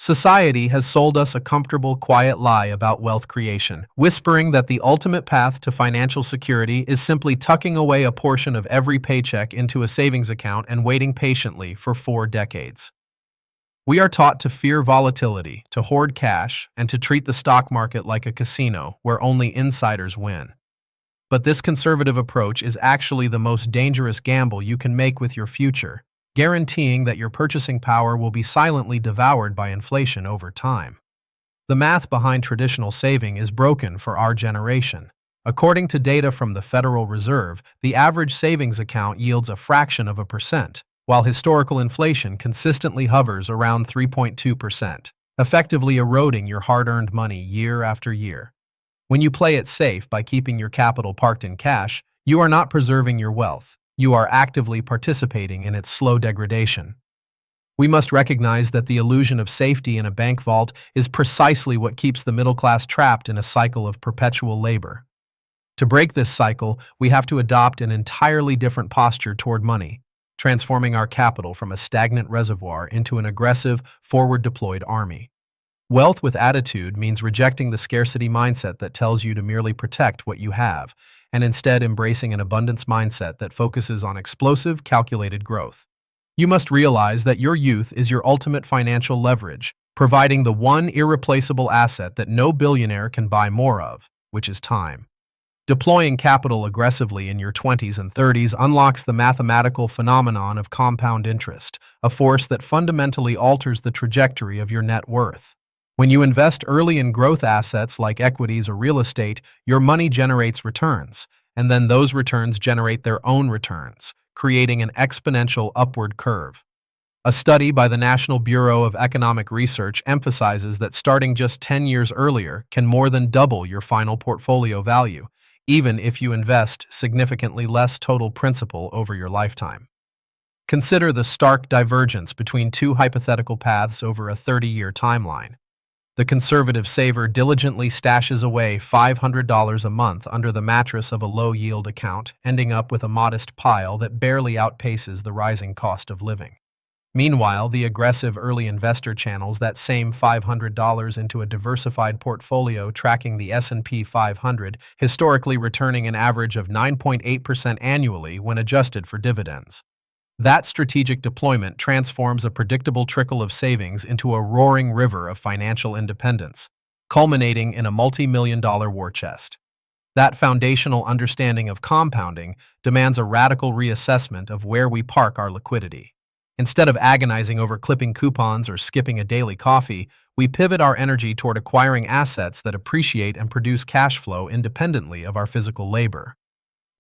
Society has sold us a comfortable, quiet lie about wealth creation, whispering that the ultimate path to financial security is simply tucking away a portion of every paycheck into a savings account and waiting patiently for 4 decades. We are taught to fear volatility, to hoard cash, and to treat the stock market like a casino where only insiders win. But this conservative approach is actually the most dangerous gamble you can make with your future, guaranteeing that your purchasing power will be silently devoured by inflation over time. The math behind traditional saving is broken for our generation. According to data from the Federal Reserve, the average savings account yields a fraction of a percent, while historical inflation consistently hovers around 3.2%, effectively eroding your hard-earned money year after year. When you play it safe by keeping your capital parked in cash, you are not preserving your wealth. You are actively participating in its slow degradation. We must recognize that the illusion of safety in a bank vault is precisely what keeps the middle class trapped in a cycle of perpetual labor. To break this cycle, we have to adopt an entirely different posture toward money, transforming our capital from a stagnant reservoir into an aggressive, forward-deployed army. Wealth with attitude means rejecting the scarcity mindset that tells you to merely protect what you have, and instead embracing an abundance mindset that focuses on explosive, calculated growth. You must realize that your youth is your ultimate financial leverage, providing the one irreplaceable asset that no billionaire can buy more of, which is time. Deploying capital aggressively in your 20s and 30s unlocks the mathematical phenomenon of compound interest, a force that fundamentally alters the trajectory of your net worth. When you invest early in growth assets like equities or real estate, your money generates returns, and then those returns generate their own returns, creating an exponential upward curve. A study by the National Bureau of Economic Research emphasizes that starting just 10 years earlier can more than double your final portfolio value, even if you invest significantly less total principal over your lifetime. Consider the stark divergence between two hypothetical paths over a 30-year timeline. The conservative saver diligently stashes away $500 a month under the mattress of a low-yield account, ending up with a modest pile that barely outpaces the rising cost of living. Meanwhile, the aggressive early investor channels that same $500 into a diversified portfolio tracking the S&P 500, historically returning an average of 9.8% annually when adjusted for dividends. That strategic deployment transforms a predictable trickle of savings into a roaring river of financial independence, culminating in a multi-million-dollar war chest. That foundational understanding of compounding demands a radical reassessment of where we park our liquidity. Instead of agonizing over clipping coupons or skipping a daily coffee, we pivot our energy toward acquiring assets that appreciate and produce cash flow independently of our physical labor.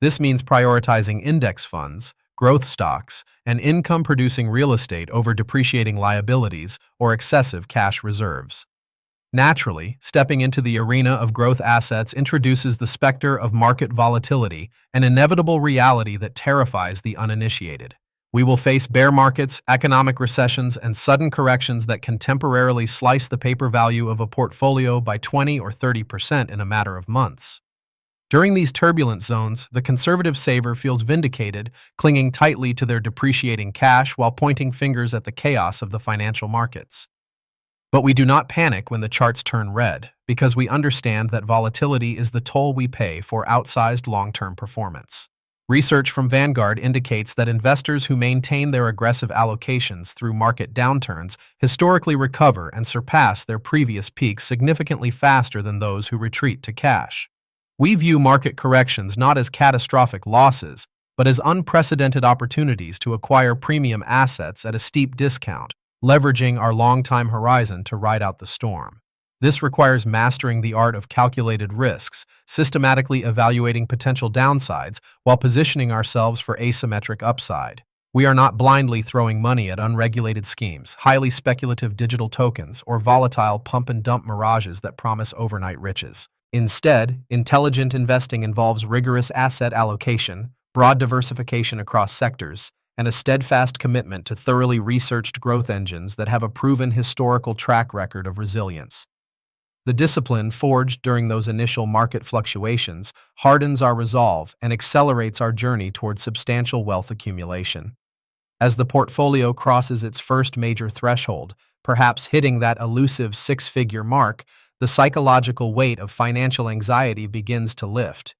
This means prioritizing index funds, growth stocks, and income-producing real estate over depreciating liabilities or excessive cash reserves. Naturally, stepping into the arena of growth assets introduces the specter of market volatility, an inevitable reality that terrifies the uninitiated. We will face bear markets, economic recessions, and sudden corrections that can temporarily slice the paper value of a portfolio by 20 or 30% in a matter of months. During these turbulent zones, the conservative saver feels vindicated, clinging tightly to their depreciating cash while pointing fingers at the chaos of the financial markets. But we do not panic when the charts turn red, because we understand that volatility is the toll we pay for outsized long-term performance. Research from Vanguard indicates that investors who maintain their aggressive allocations through market downturns historically recover and surpass their previous peaks significantly faster than those who retreat to cash. We view market corrections not as catastrophic losses, but as unprecedented opportunities to acquire premium assets at a steep discount, leveraging our long-time horizon to ride out the storm. This requires mastering the art of calculated risks, systematically evaluating potential downsides while positioning ourselves for asymmetric upside. We are not blindly throwing money at unregulated schemes, highly speculative digital tokens, or volatile pump-and-dump mirages that promise overnight riches. Instead, intelligent investing involves rigorous asset allocation, broad diversification across sectors, and a steadfast commitment to thoroughly researched growth engines that have a proven historical track record of resilience. The discipline forged during those initial market fluctuations hardens our resolve and accelerates our journey toward substantial wealth accumulation. As the portfolio crosses its first major threshold, perhaps hitting that elusive six-figure mark, the psychological weight of financial anxiety begins to lift.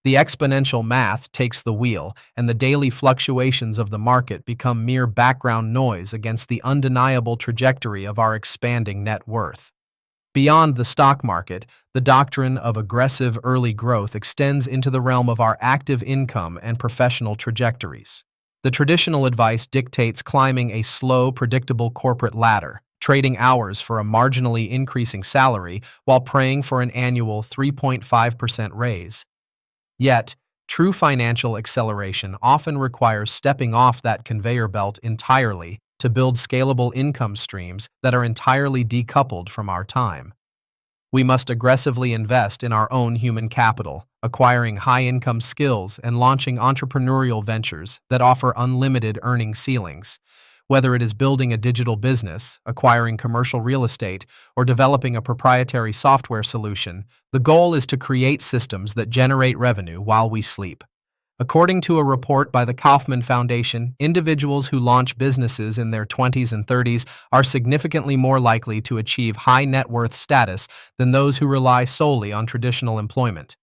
The exponential math takes the wheel, and the daily fluctuations of the market become mere background noise against the undeniable trajectory of our expanding net worth. Beyond the stock market, the doctrine of aggressive early growth extends into the realm of our active income and professional trajectories. The traditional advice dictates climbing a slow, predictable corporate ladder, trading hours for a marginally increasing salary while praying for an annual 3.5% raise. Yet, true financial acceleration often requires stepping off that conveyor belt entirely to build scalable income streams that are entirely decoupled from our time. We must aggressively invest in our own human capital, acquiring high-income skills and launching entrepreneurial ventures that offer unlimited earning ceilings. Whether it is building a digital business, acquiring commercial real estate, or developing a proprietary software solution, the goal is to create systems that generate revenue while we sleep. According to a report by the Kauffman Foundation, individuals who launch businesses in their 20s and 30s are significantly more likely to achieve high net worth status than those who rely solely on traditional employment.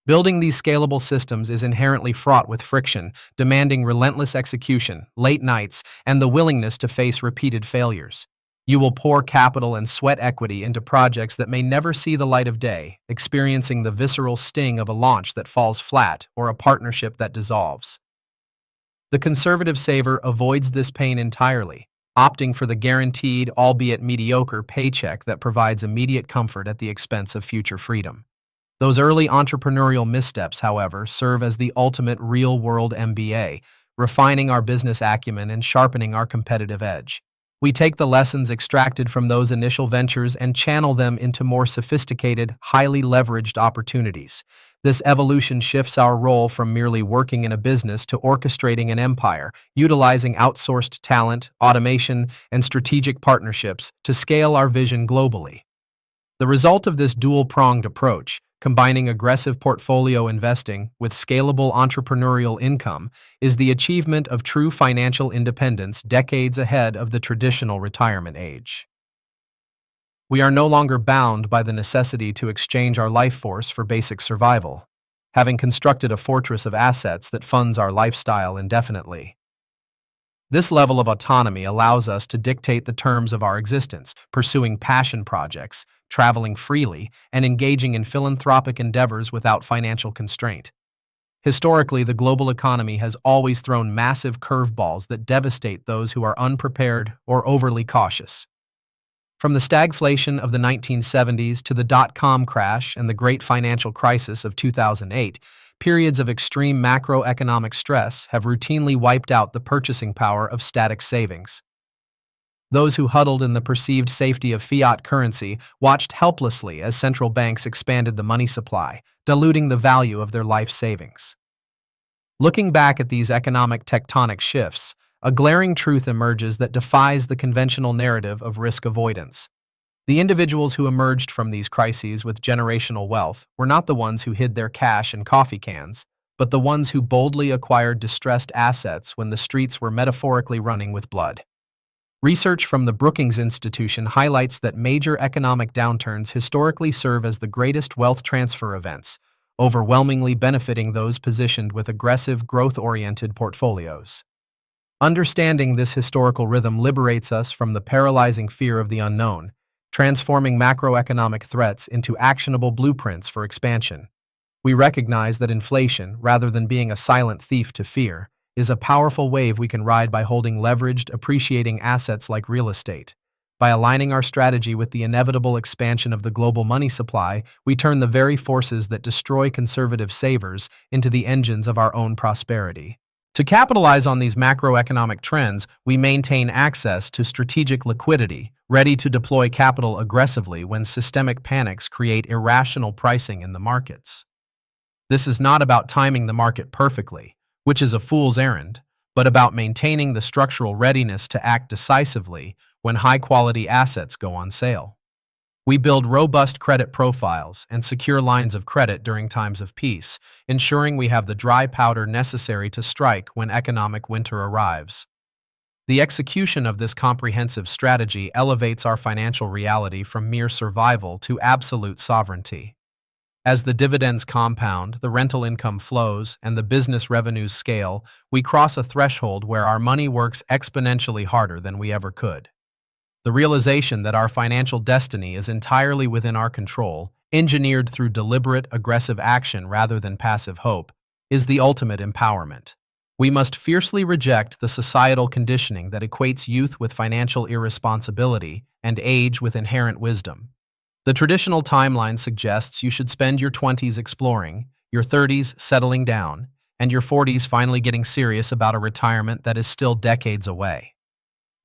Building these scalable systems is inherently fraught with friction, demanding relentless execution, late nights, and the willingness to face repeated failures. You will pour capital and sweat equity into projects that may never see the light of day, experiencing the visceral sting of a launch that falls flat or a partnership that dissolves. The conservative saver avoids this pain entirely, opting for the guaranteed, albeit mediocre, paycheck that provides immediate comfort at the expense of future freedom. Those early entrepreneurial missteps, however, serve as the ultimate real-world MBA, refining our business acumen and sharpening our competitive edge. We take the lessons extracted from those initial ventures and channel them into more sophisticated, highly leveraged opportunities. This evolution shifts our role from merely working in a business to orchestrating an empire, utilizing outsourced talent, automation, and strategic partnerships to scale our vision globally. The result of this dual-pronged approach, combining aggressive portfolio investing with scalable entrepreneurial income, is the achievement of true financial independence decades ahead of the traditional retirement age. We are no longer bound by the necessity to exchange our life force for basic survival, having constructed a fortress of assets that funds our lifestyle indefinitely. This level of autonomy allows us to dictate the terms of our existence, pursuing passion projects, traveling freely, and engaging in philanthropic endeavors without financial constraint. Historically, the global economy has always thrown massive curveballs that devastate those who are unprepared or overly cautious. From the stagflation of the 1970s to the dot-com crash and the great financial crisis of 2008, periods of extreme macroeconomic stress have routinely wiped out the purchasing power of static savings. Those who huddled in the perceived safety of fiat currency watched helplessly as central banks expanded the money supply, diluting the value of their life savings. Looking back at these economic tectonic shifts, a glaring truth emerges that defies the conventional narrative of risk avoidance. The individuals who emerged from these crises with generational wealth were not the ones who hid their cash in coffee cans, but the ones who boldly acquired distressed assets when the streets were metaphorically running with blood. Research from the Brookings Institution highlights that major economic downturns historically serve as the greatest wealth transfer events, overwhelmingly benefiting those positioned with aggressive, growth-oriented portfolios. Understanding this historical rhythm liberates us from the paralyzing fear of the unknown, transforming macroeconomic threats into actionable blueprints for expansion. We recognize that inflation, rather than being a silent thief to fear, is a powerful wave we can ride by holding leveraged, appreciating assets like real estate. By aligning our strategy with the inevitable expansion of the global money supply, we turn the very forces that destroy conservative savers into the engines of our own prosperity. To capitalize on these macroeconomic trends, we maintain access to strategic liquidity, ready to deploy capital aggressively when systemic panics create irrational pricing in the markets. This is not about timing the market perfectly, which is a fool's errand, but about maintaining the structural readiness to act decisively when high-quality assets go on sale. We build robust credit profiles and secure lines of credit during times of peace, ensuring we have the dry powder necessary to strike when economic winter arrives. The execution of this comprehensive strategy elevates our financial reality from mere survival to absolute sovereignty. As the dividends compound, the rental income flows, and the business revenues scale, we cross a threshold where our money works exponentially harder than we ever could. The realization that our financial destiny is entirely within our control, engineered through deliberate, aggressive action rather than passive hope, is the ultimate empowerment. We must fiercely reject the societal conditioning that equates youth with financial irresponsibility and age with inherent wisdom. The traditional timeline suggests you should spend your 20s exploring, your 30s settling down, and your 40s finally getting serious about a retirement that is still decades away.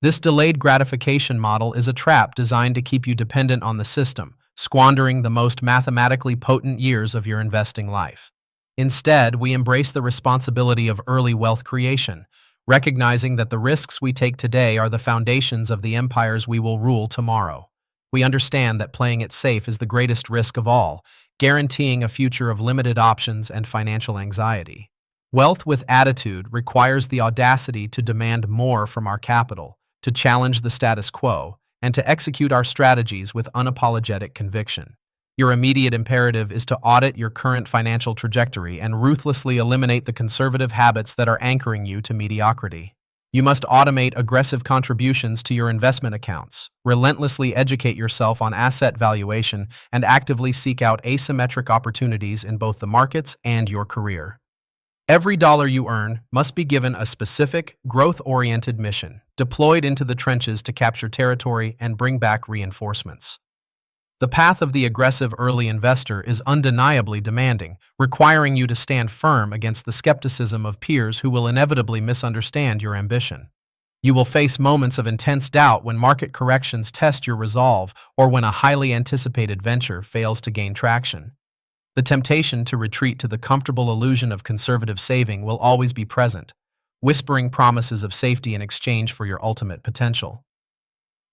This delayed gratification model is a trap designed to keep you dependent on the system, squandering the most mathematically potent years of your investing life. Instead, we embrace the responsibility of early wealth creation, recognizing that the risks we take today are the foundations of the empires we will rule tomorrow. We understand that playing it safe is the greatest risk of all, guaranteeing a future of limited options and financial anxiety. Wealth with attitude requires the audacity to demand more from our capital, to challenge the status quo, and to execute our strategies with unapologetic conviction. Your immediate imperative is to audit your current financial trajectory and ruthlessly eliminate the conservative habits that are anchoring you to mediocrity. You must automate aggressive contributions to your investment accounts, relentlessly educate yourself on asset valuation, and actively seek out asymmetric opportunities in both the markets and your career. Every dollar you earn must be given a specific, growth-oriented mission, deployed into the trenches to capture territory and bring back reinforcements. The path of the aggressive early investor is undeniably demanding, requiring you to stand firm against the skepticism of peers who will inevitably misunderstand your ambition. You will face moments of intense doubt when market corrections test your resolve or when a highly anticipated venture fails to gain traction. The temptation to retreat to the comfortable illusion of conservative saving will always be present, whispering promises of safety in exchange for your ultimate potential.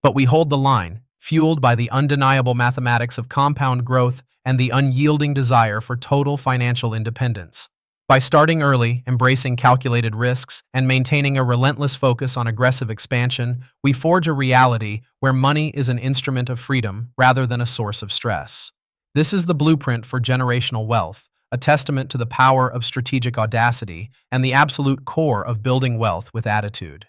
But we hold the line, fueled by the undeniable mathematics of compound growth and the unyielding desire for total financial independence. By starting early, embracing calculated risks, and maintaining a relentless focus on aggressive expansion, we forge a reality where money is an instrument of freedom rather than a source of stress. This is the blueprint for generational wealth, a testament to the power of strategic audacity and the absolute core of building wealth with attitude.